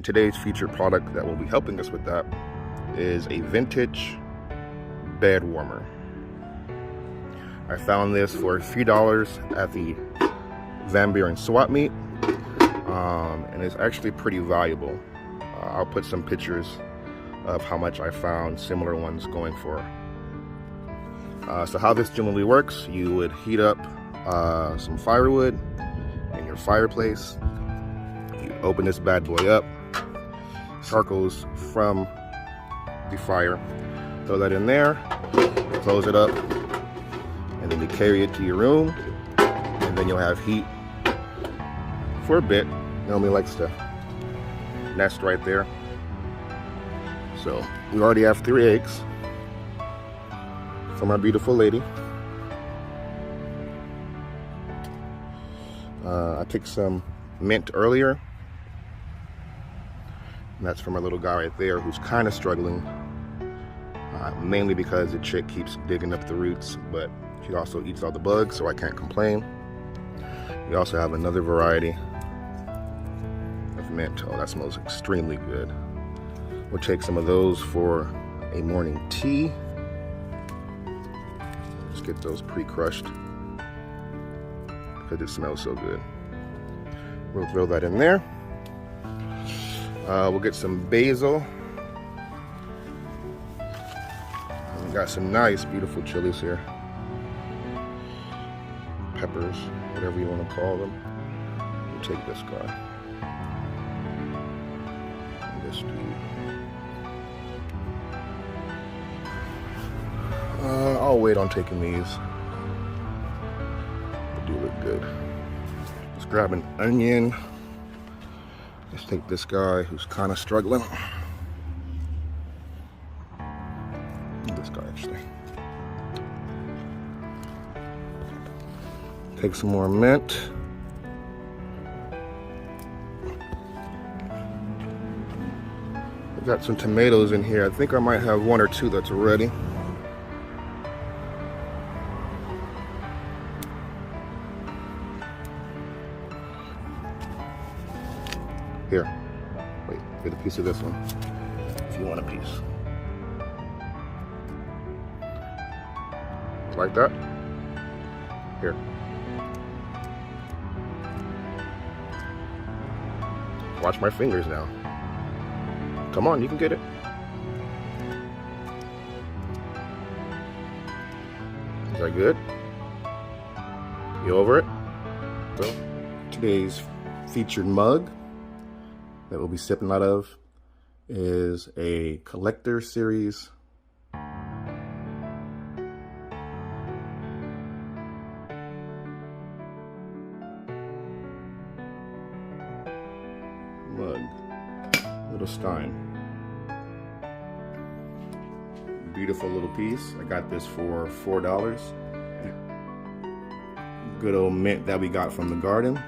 Today's featured product that will be helping us with that is a vintage bed warmer. I found this for $3 at the Van Buren swap meet, and it's actually pretty valuable. I'll put some pictures of how much I found similar ones going for. So how this generally works, you would heat up some firewood in your fireplace. You open this bad boy up, charcoal's from the fire, throw that in there, close it up, and then you carry it to your room, and then you'll have heat for a bit. Normally likes to nest right there. So we already have 3 eggs from our beautiful lady. I took some mint earlier, and that's from our little guy right there who's kind of struggling, mainly because the chick keeps digging up the roots, but she also eats all the bugs, so I can't complain. We also have another variety of mint. Oh, that smells extremely good. We'll take some of those for a morning tea. Let's get those pre-crushed because it smells so good. We'll throw that in there. We'll get some basil. And we got some nice, beautiful chilies here. Peppers, whatever you want to call them. We'll take this guy. And this dude. I'll wait on taking these. They do look good. Let's grab an onion. Let's take this guy who's kind of struggling. This guy, actually. Take some more mint. I've got some tomatoes in here. I think I might have 1 or 2 that's ready. Here, wait, get a piece of this one if you want a piece. Like that? Here. Watch my fingers now. Come on, you can get it. Is that good? You over it? So, today's featured mug that we'll be sipping out of is a collector series mug, little stein. Beautiful little piece. I got this for $4. Good old mint that we got from the garden.